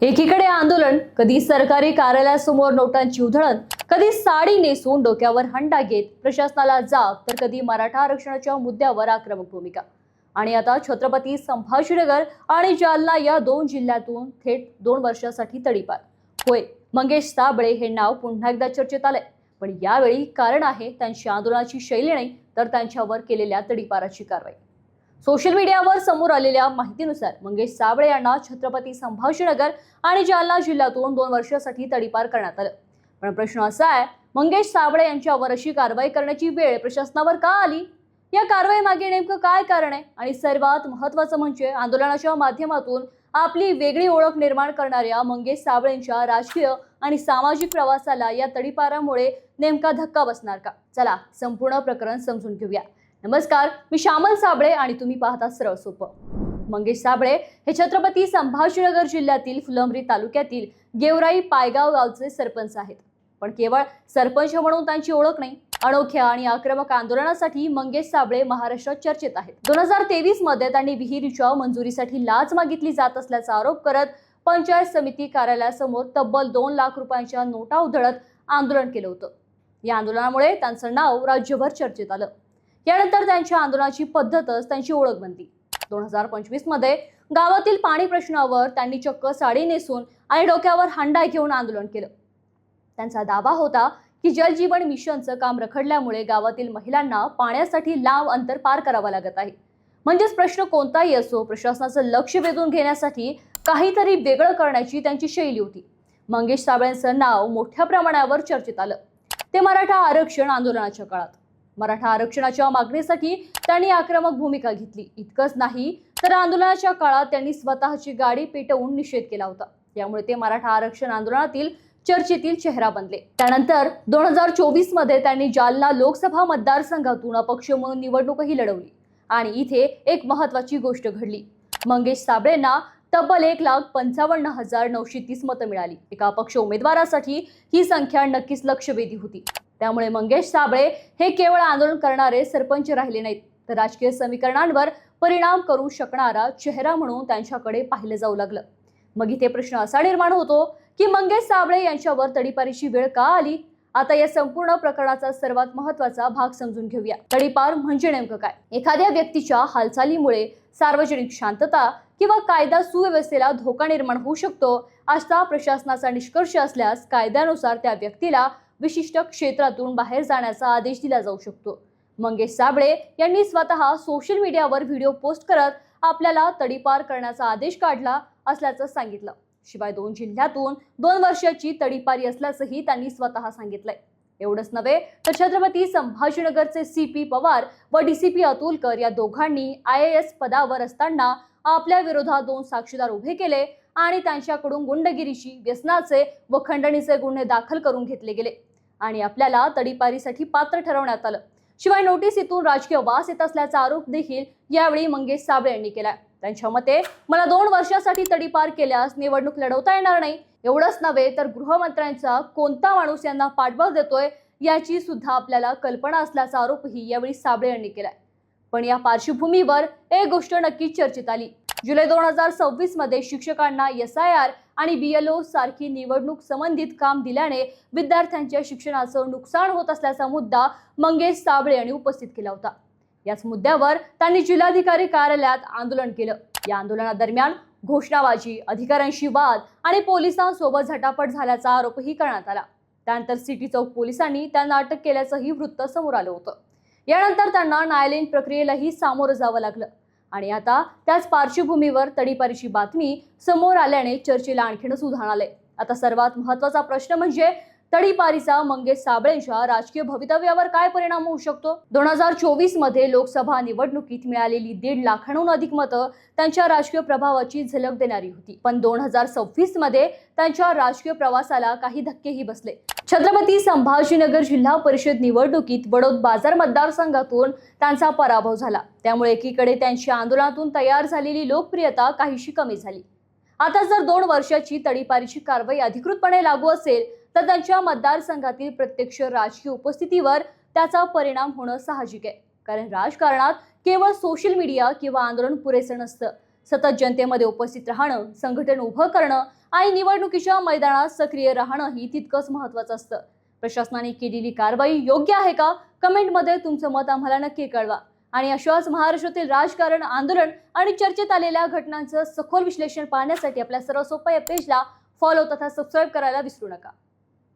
एकीकडे आंदोलन, कधी सरकारी कार्यालयासमोर नोटांची उधळण, कधी साडी नेसून डोक्यावर हंडा घेत प्रशासनाला जाब, तर कधी मराठा आरक्षणाच्या मुद्द्यावर आक्रमक भूमिका. आणि आता छत्रपती संभाजीनगर आणि जालना या दोन जिल्ह्यातून थेट 2 वर्षासाठी तडीपार. होय, मंगेश साबळे हे नाव पुन्हा एकदा चर्चेत आलंय. पण यावेळी कारण आहे त्यांची आंदोलनाची शैली नाही, तर त्यांच्यावर केलेल्या तडीपाराची कारवाई. सोशल मीडियावर समोर आलेल्या माहितीनुसार मंगेश साबळे यांना छत्रपती संभाजीनगर आणि जालना जिल्ह्यातून 2 वर्षासाठी तडीपार करण्यात आलं. पण प्रश्न असा आहे, मंगेश साबळे यांच्यावर अशी कारवाई करण्याची वेळ प्रशासनावर का आली? या कारवाई मागे नेमकं काय कारण आहे? आणि सर्वात महत्त्वाचं म्हणजे आंदोलनाच्या माध्यमातून आपली वेगळी ओळख निर्माण करणाऱ्या मंगेश साबळेंच्या राजकीय आणि सामाजिक प्रवासाला या तडीपारामुळे नेमका धक्का बसणार का? चला संपूर्ण प्रकरण समजून घेऊया. नमस्कार, मी श्यामल साबळे आणि तुम्ही पाहता सरळ सोपं. मंगेश साबळे हे छत्रपती संभाजीनगर जिल्ह्यातील फुलंब्री तालुक्यातील गेवराई पायगाव गावचे सरपंच आहेत. पण केवळ सरपंच म्हणून त्यांची ओळख नाही. अनोख्या आणि आक्रमक आंदोलनासाठी मंगेश साबळे महाराष्ट्रात चर्चेत आहेत. 2023 मध्ये त्यांनी विहिरीच्या मंजुरीसाठी लाच मागितली जात असल्याचा आरोप करत पंचायत समिती कार्यालयासमोर तब्बल 2 लाख रुपयांच्या नोटा उधळत आंदोलन केलं होतं. या आंदोलनामुळे त्यांचं नाव राज्यभर चर्चेत आलं. यानंतर त्यांच्या आंदोलनाची पद्धतच त्यांची ओळख बनली. 2025 मध्ये गावातील पाणी प्रश्नावर त्यांनी चक्क साडी नेसून आणि डोक्यावर हंडा घेऊन आंदोलन केलं. त्यांचा दावा होता की जल जीवन मिशनचं काम रखडल्यामुळे गावातील महिलांना पाण्यासाठी लांब अंतर पार करावं लागत आहे. म्हणजेच प्रश्न कोणताही असो, प्रशासनाचं लक्ष वेधून घेण्यासाठी काहीतरी वेगळं करण्याची त्यांची शैली होती. मंगेश साबळेंचं नाव मोठ्या प्रमाणावर चर्चेत आलं. ते मराठा आरक्षण आंदोलनाच्या काळात मराठा आरक्षणाच्या मागणीसाठी त्यांनी आक्रमक भूमिका घेतली. इतकंच नाही तर आंदोलनाच्या काळात त्यांनी स्वतःची गाडी पेटवून निषेध केला होता. त्यामुळे ते मराठा आरक्षण आंदोलनातील चर्चेतील चेहरा बनले. त्यानंतर 2024 मध्ये त्यांनी जालना लोकसभा मतदारसंघातून अपक्ष म्हणून निवडणूकही लढवली. आणि इथे एक महत्वाची गोष्ट घडली. मंगेश साबळेंना तब्बल 1,55,930 मतं मिळाली. एका अपक्ष उमेदवारासाठी ही संख्या नक्कीच लक्षवेधी होती. त्यामुळे मंगेश साबळे हे केवळ आंदोलन करणारे सरपंच राहिले नाहीत, तर राजकीय समीकरणांवर परिणाम करू शकणारा चेहरा म्हणून त्यांच्याकडे पाहिलं जाऊ लागलं. मग इथे प्रश्न असा निर्माण होतो की मंगेश साबळे यांच्यावर तडीपारीची वेळ का आली? आता या संपूर्ण प्रकरणाचा सर्वात महत्त्वाचा भाग समजून घेऊया. तडीपार म्हणजे नेमकं काय? एखाद्या व्यक्तीच्या हालचालीमुळे सार्वजनिक शांतता किंवा कायदा सुव्यवस्थेला धोका निर्माण होऊ शकतो असा प्रशासनाचा निष्कर्ष असल्यास कायद्यानुसार त्या व्यक्तीला विशिष्ट क्षेत्रातून बाहेर जाण्याचा आदेश दिला जाऊ शकतो. मंगेश साबळे यांनी स्वतः सोशल मीडियावर व्हिडिओ पोस्ट करत आपल्याला तडीपार करण्याचा आदेश काढला असल्याचं सांगितलं. शिवाय 2 जिल्ह्यातून 2 वर्षाची तडीपारी असल्याचंही त्यांनी स्वतः सांगितलंय. एवढंच नव्हे तर छत्रपती संभाजीनगरचे CP पवार व DCP अतुलकर या दोघांनी IAS पदावर असताना आपल्या विरोधात 2 साक्षीदार उभे केले आणि त्यांच्याकडून गुंडगिरीची, व्यसनाचे व खंडणीचे गुन्हे दाखल करून घेतले गेले आणि आपल्याला तडीपारीसाठी पात्र ठरवण्यात आलं. शिवाय नोटीसीतून राजकीय वास येत असल्याचा आरोप देखील यावेळी मंगेश साबळे यांनी केला. त्यांच्या मते मला 2 वर्षासाठी तडीपार केल्यास निवडणूक लढवता येणार नाही. एवढंच नव्हे तर गृहमंत्र्यांचा कोणता माणूस यांना पाठबळ देतोय याची सुद्धा आपल्याला कल्पना असल्याचा आरोपही यावेळी साबळे यांनी केलाय. पण या पार्श्वभूमीवर एक गोष्ट नक्कीच चर्चेत आली. जुलै 2026 मध्ये शिक्षकांना SIR आणि BLO सारखी निवडणूक संबंधित काम दिल्याने विद्यार्थ्यांच्या शिक्षणाचं नुकसान होत असल्याचा मुद्दा मंगेश साबळे यांनी उपस्थित केला होता. याच मुद्द्यावर त्यांनी जिल्हाधिकारी कार्यालयात आंदोलन केलं. या आंदोलनादरम्यान घोषणाबाजी, अधिकाऱ्यांशी वाद आणि पोलिसांसोबत झटापट झाल्याचा आरोपही करण्यात आला. त्यानंतर सिटी चौक पोलिसांनी त्यांना अटक केल्याचंही वृत्त समोर आलं होतं. यानंतर त्यांना न्यायालयीन प्रक्रियेलाही सामोरं जावं लागलं. आणि आता त्याच पार्श्वभूमीवर तडीपारीची बातमी समोर आल्याने चर्चेला आणखीनच उधाण आलंय. आता सर्वात महत्त्वाचा प्रश्न म्हणजे तडीपारीचा मंगेश साबळेंच्या राजकीय भवितव्यावर काय परिणाम होऊ शकतो? 2024 मध्ये लोकसभा निवडणुकीत मिळालेली 1.5 लाखांहून अधिक मतं त्यांच्या राजकीय प्रभावाची झलक देणारी होती. पण 2026 मध्ये त्यांच्या राजकीय प्रवासाला काही धक्केही बसले. छत्रपती संभाजीनगर जिल्हा परिषद निवडणुकीत वडोद बाजार मतदारसंघातून त्यांचा पराभव झाला. त्यामुळे एकीकडे त्यांच्या आंदोलनातून तयार झालेली लोकप्रियता काहीशी कमी झाली. आता जर 2 वर्षाची तडीपारीची कारवाई अधिकृतपणे लागू असेल तर त्यांच्या मतदारसंघातील प्रत्यक्ष राजकीय उपस्थितीवर त्याचा परिणाम होणं साहजिक आहे. कारण राजकारणात केवळ सोशल मीडिया किंवा आंदोलन पुरेसं नसतं. सतत जनतेमध्ये उपस्थित राहणं, संघटन उभं करणं आणि निवडणुकीच्या मैदानात सक्रिय राहणंही तितकंच महत्त्वाचं असतं. प्रशासनाने केलेली कारवाई योग्य आहे का? कमेंटमध्ये तुमचं मत आम्हाला नक्की कळवा. आणि अशाच महाराष्ट्रातील राजकारण, आंदोलन आणि चर्चेत आलेल्या घटनांचं सखोल विश्लेषण पाहण्यासाठी आपल्या सर्व सोपा या पेजला फॉलो तथा सबस्क्राईब करायला विसरू नका.